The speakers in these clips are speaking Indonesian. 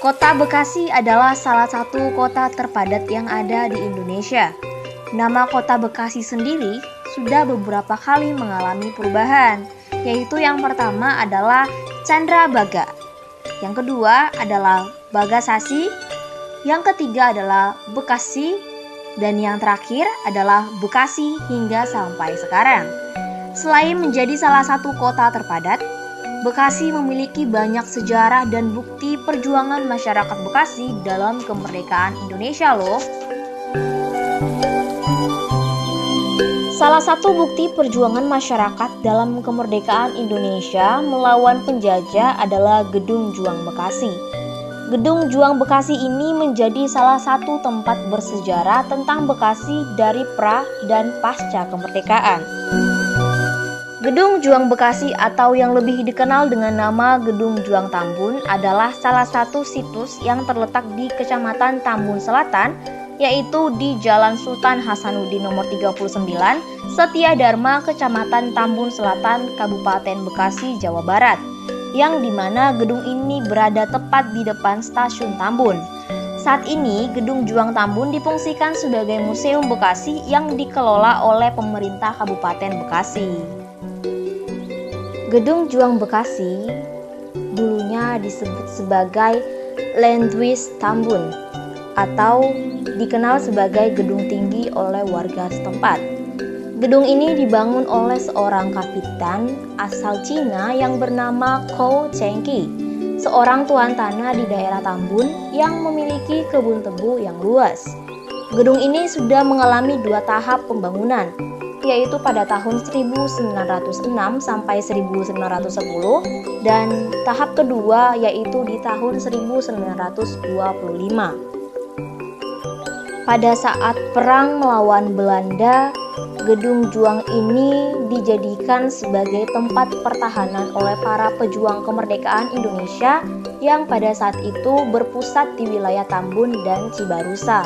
Kota Bekasi adalah salah satu kota terpadat yang ada di Indonesia. Nama kota Bekasi sendiri sudah beberapa kali mengalami perubahan, yaitu yang pertama adalah Candrabaga, yang kedua adalah Bagasasi, yang ketiga adalah Bekasi, dan yang terakhir adalah Bekasi hingga sampai sekarang. Selain menjadi salah satu kota terpadat, Bekasi memiliki banyak sejarah dan bukti perjuangan masyarakat Bekasi dalam kemerdekaan Indonesia loh. Salah satu bukti perjuangan masyarakat dalam kemerdekaan Indonesia melawan penjajah adalah Gedung Juang Bekasi. Gedung Juang Bekasi ini menjadi salah satu tempat bersejarah tentang Bekasi dari pra dan pasca kemerdekaan. Gedung Juang Bekasi atau yang lebih dikenal dengan nama Gedung Juang Tambun adalah salah satu situs yang terletak di Kecamatan Tambun Selatan, yaitu di Jalan Sultan Hasanuddin nomor 39, Setia Dharma, Kecamatan Tambun Selatan, Kabupaten Bekasi, Jawa Barat, yang dimana gedung ini berada tepat di depan Stasiun Tambun. Saat ini, Gedung Juang Tambun difungsikan sebagai Museum Bekasi yang dikelola oleh pemerintah Kabupaten Bekasi. Gedung Juang Bekasi dulunya disebut sebagai Landhuis Tambun atau dikenal sebagai gedung tinggi oleh warga setempat. Gedung ini dibangun oleh seorang kapitan asal Cina yang bernama Kou Chengqi, seorang tuan tanah di daerah Tambun yang memiliki kebun tebu yang luas. Gedung ini sudah mengalami 2 tahap pembangunan, yaitu pada tahun 1906 sampai 1910 dan tahap kedua yaitu di tahun 1925. Pada saat perang melawan Belanda, Gedung Juang ini dijadikan sebagai tempat pertahanan oleh para pejuang kemerdekaan Indonesia yang pada saat itu berpusat di wilayah Tambun dan Cibarusa.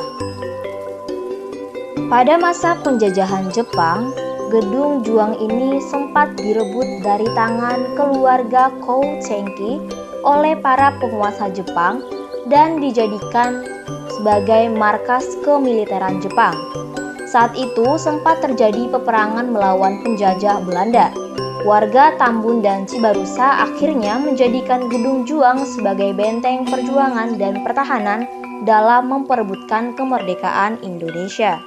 Pada masa penjajahan Jepang, Gedung Juang ini sempat direbut dari tangan keluarga Kou Chengqi oleh para penguasa Jepang dan dijadikan sebagai markas kemiliteran Jepang. Saat itu sempat terjadi peperangan melawan penjajah Belanda. Warga Tambun dan Cibarusa akhirnya menjadikan Gedung Juang sebagai benteng perjuangan dan pertahanan dalam memperebutkan kemerdekaan Indonesia.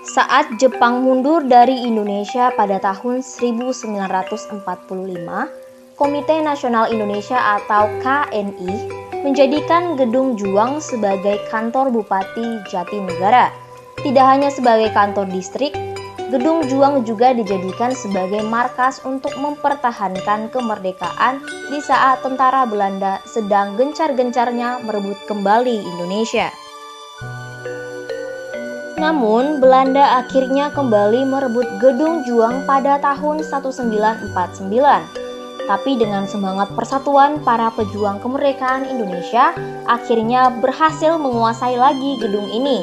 Saat Jepang mundur dari Indonesia pada tahun 1945, Komite Nasional Indonesia atau KNI menjadikan Gedung Juang sebagai kantor Bupati Jatinegara. Tidak hanya sebagai kantor distrik, Gedung Juang juga dijadikan sebagai markas untuk mempertahankan kemerdekaan di saat tentara Belanda sedang gencar-gencarnya merebut kembali Indonesia. Namun, Belanda akhirnya kembali merebut Gedung Juang pada tahun 1949. Tapi dengan semangat persatuan para pejuang kemerdekaan Indonesia, akhirnya berhasil menguasai lagi gedung ini.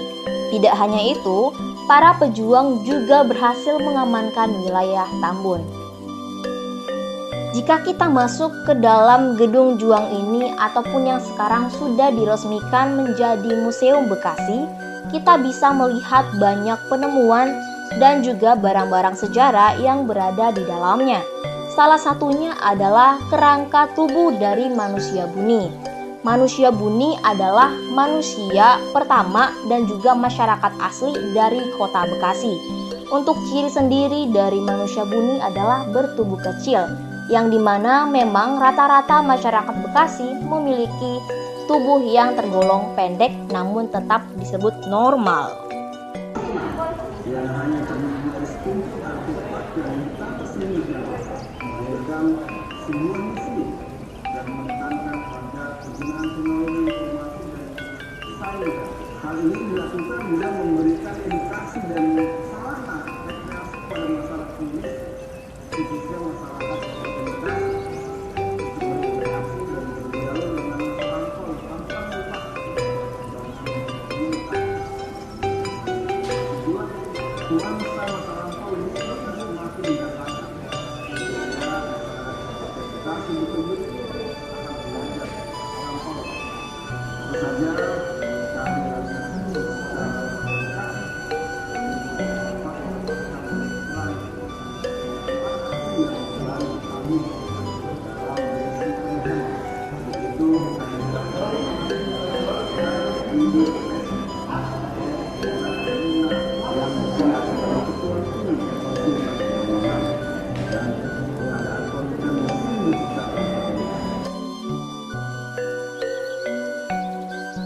Tidak hanya itu, para pejuang juga berhasil mengamankan wilayah Tambun. Jika kita masuk ke dalam Gedung Juang ini ataupun yang sekarang sudah diresmikan menjadi Museum Bekasi, kita bisa melihat banyak penemuan dan juga barang-barang sejarah yang berada di dalamnya. Salah satunya adalah kerangka tubuh dari manusia buni. Manusia buni adalah manusia pertama dan juga masyarakat asli dari kota Bekasi. Untuk ciri sendiri dari manusia buni adalah bertubuh kecil, yang dimana memang rata-rata masyarakat Bekasi memiliki tubuh yang tergolong pendek namun tetap disebut normal. Yang hanya terlibat setinggi artefak yang tak sendiri, melahirkan sebuah misi dan menekankan pada penggunaan teknologi informasi dan cyber. Hal ini dilakukan guna memberikan edukasi dan sarana rekreasi pada masyarakat ini, khususnya masyarakat komunitas, untuk berinteraksi dan berdialog dengan perantau tanpa lupa nuansa masa lampau ini semakin didapatkan sehingga masyarakat betul-betul akan belajar lampau saja kami akan secara lengkap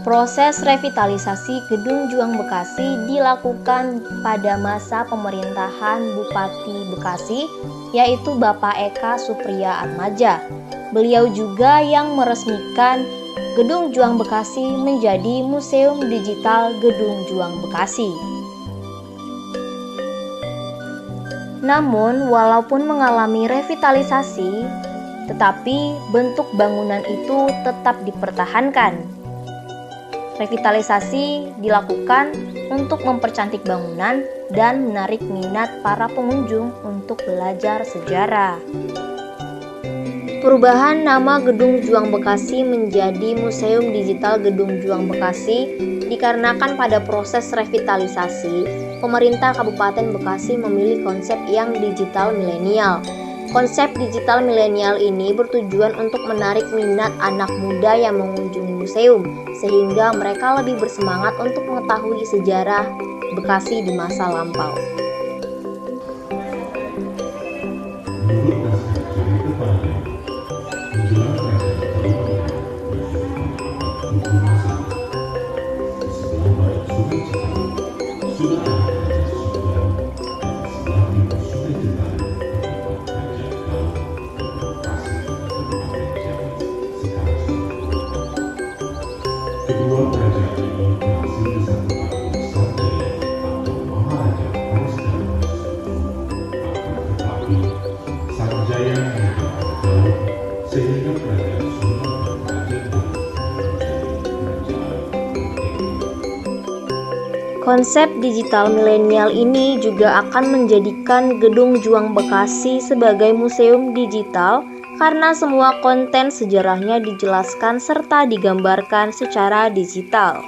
Proses revitalisasi Gedung Juang Bekasi dilakukan pada masa pemerintahan Bupati Bekasi, yaitu Bapak Eka Supriya Atmaja. Beliau juga yang meresmikan Gedung Juang Bekasi menjadi Museum Digital Gedung Juang Bekasi. Namun, walaupun mengalami revitalisasi, tetapi bentuk bangunan itu tetap dipertahankan. Revitalisasi dilakukan untuk mempercantik bangunan dan menarik minat para pengunjung untuk belajar sejarah. Perubahan nama Gedung Juang Bekasi menjadi Museum Digital Gedung Juang Bekasi dikarenakan pada proses revitalisasi, pemerintah Kabupaten Bekasi memilih konsep yang digital milenial. Konsep digital milenial ini bertujuan untuk menarik minat anak muda yang mengunjungi museum, sehingga mereka lebih bersemangat untuk mengetahui sejarah Bekasi di masa lampau. Kedua kerajaan ini berhasil disatukan Sanjaya atau Maharaja Harishchandra. Akan tetapi, Sanjaya tidak jauh sehingga kerajaan Sunda dan kerajaan Demak menjadi kerajaan. Konsep digital milenial ini juga akan menjadikan Gedung Juang Bekasi sebagai museum digital karena semua konten sejarahnya dijelaskan serta digambarkan secara digital.